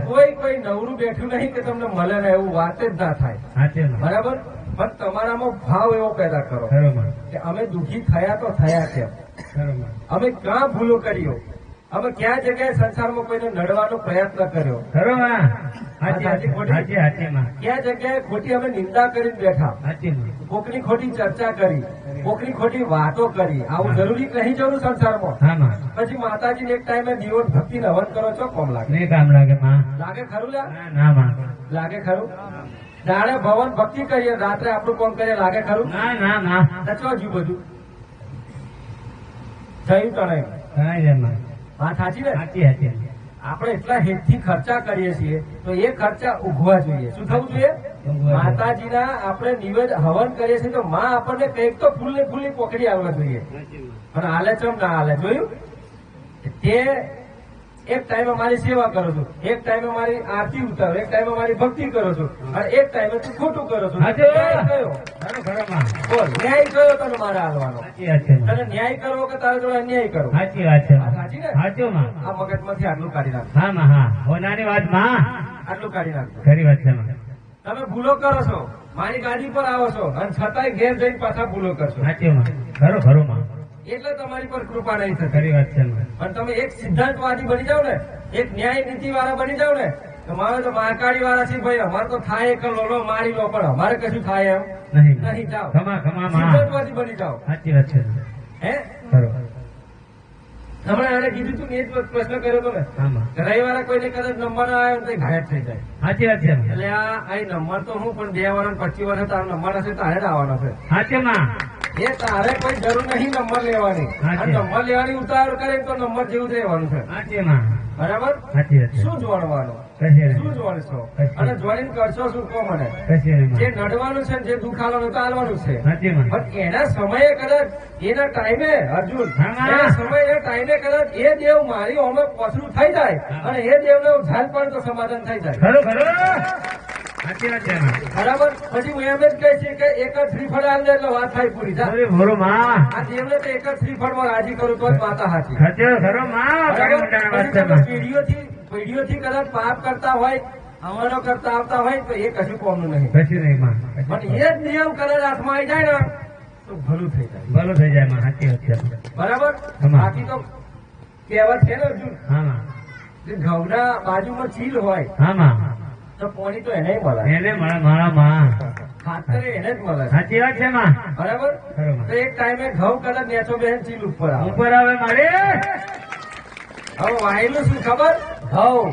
કોઈ કોઈ નવરું બેઠું નહીં કે તમને મળે ને એવું વાત જ ના થાય. બરાબર. પણ તમારામાં ભાવ એવો પેદા કરો કે અમે દુઃખી થયા તો થયા કેમ, અમે ક્યાં ભૂલો કર્યો, અમે ક્યાં જગ્યાએ સંસારમાં કોઈને નડવાનો પ્રયત્ન કર્યો, ક્યાં જગ્યાએ ખોટી અમે નિંદા કરીને બેઠા, કોકની ખોટી ચર્ચા કરી, કોકની ખોટી વાતો કરી. આવું જરૂરી નહીં જવું સંસારમાં. પછી માતાજી એક ટાઈમે દીવો ભક્તિ હવન કરો છો, કોમ લાગે? કામ લાગે લાગે ખરું? ના લાગે ખરું? દાડે ભવન ભક્તિ કરીએ, રાત્રે આપણું કોમ કરીએ, લાગે ખરું? ના સચવા જ્યું બધું થયું તો નહીં. વાત સાચી ને? આપણે એટલા હેતથી ખર્ચા કરીએ છીએ તો એ ખર્ચા ઉઘવા જોઈએ. શું થવું જોઈએ? માતાજીના આપણે નિવેદ હવન કરીએ છીએ તો માં આપણને કંઈક તો ફૂલની ફૂલની પોકડી આવવા જોઈએ. પણ હાલે ચમ ના હાલે? જોયું? તે એક ટાઈમે મારી સેવા કરો છો, એક ટાઈમે મારી આરતી ઉતારો, એક ટાઈમે મારી ભક્તિ કરો છો, અને એક ટાઈમે તું ખોટું કરો છો. ન્યાય કયો? બોલ, ન્યાય કયો તને મારે હાલવાનો? તને ન્યાય કરવો કે તારે જોડે અન્યાય કરવો? સાચી વાત છે. સાચી ને? આ મગજમાંથી આટલું કાઢી નાખો. નાની વાત આટલું કાઢી નાખો. ખરી વાત છે. તમે ભૂલો કરો છો, મારી ગાડી પર આવો છો, અને છતાંય ઘેર જઈને પાછા ભૂલો કરશો. ખરું એટલે તમારી પર કૃપા નહીં થતી. ખરી વાત છે. અને તમે એક સિદ્ધાંતવાદી બની જાવ ને, એક ન્યાય નીતિ વાળા બની જાવ ને, તો મારે તો મહાકાળી વાળા છે ભાઈ, અમારે તો થાય એક લોલો મારી લો, પણ અમારે કશું થાય એમ નહીં. જાઓ, સિદ્ધાંતવાદી બની જાઓ. સાચી વાત છે. હે ખરું. હમણાં એને કીધું તું ને એ જ પ્રશ્ન કર્યો હતો ને, રવિવારે કોઈને કદાચ નંબર ના આવ્યો તો ઘાયલ થઈ જાય. સાચી વાત છે. એટલે આ નંબર તો હું પણ 2 વર્ષ 25 વર્ષ તારો નંબર હશે તારે જ આવવાનો છે. સાચી એ તારે કોઈ જરૂર નહીં નંબર લેવાની. નંબર લેવાની ઉતાવળ કરે તો નંબર જેવું જ રહેવાનું છે. બરાબર? શું જોડવાનું? શું જોડશો? અને જોડીને કરશો શું? કહો મને. જે નડવાનું છે, જે દુખાવાનું ચાલવાનું છે, પણ એના સમયે કદાચ એના ટાઈમે અર્જુન એના સમયે ટાઈમે કદાચ એ દેવ મારી અમે પસરું થઈ જાય અને એ દેવને ઝાલ પડે તો સમાધાન થઈ જાય. બરાબર? પછી હું એમ જ કહીશ કે એક જ શ્રીફળ આવે એટલે વાત થાય પૂરી. આ દેવને તો એક જ શ્રીફળમાં રાજી કરું તો જ માતા હાચી. પેઢીઓથી કદાચ પાપ કરતા હોય, હવાનો કરતા આવતા હોય તો એ કશું કોમનું નહીં. પણ એ જ નિયમ કદાચ હાથમાં આવી જાય ને તો ભલું થઈ જાય. બરાબર? બાકી તો કહેવત છે ને અર્જુન, ઘઉંના બાજુમાં ચીલ હોય તો પાણી તો એને મળે, ખાતર એને જ મળે. સાચી વાત છે. બરાબર? તો એક ટાઈમે ઘઉં કદાચ નેચો બેન ચીલ ઉપર આવે મારે હવે વાયેલું શું ખબર? ઘઉં.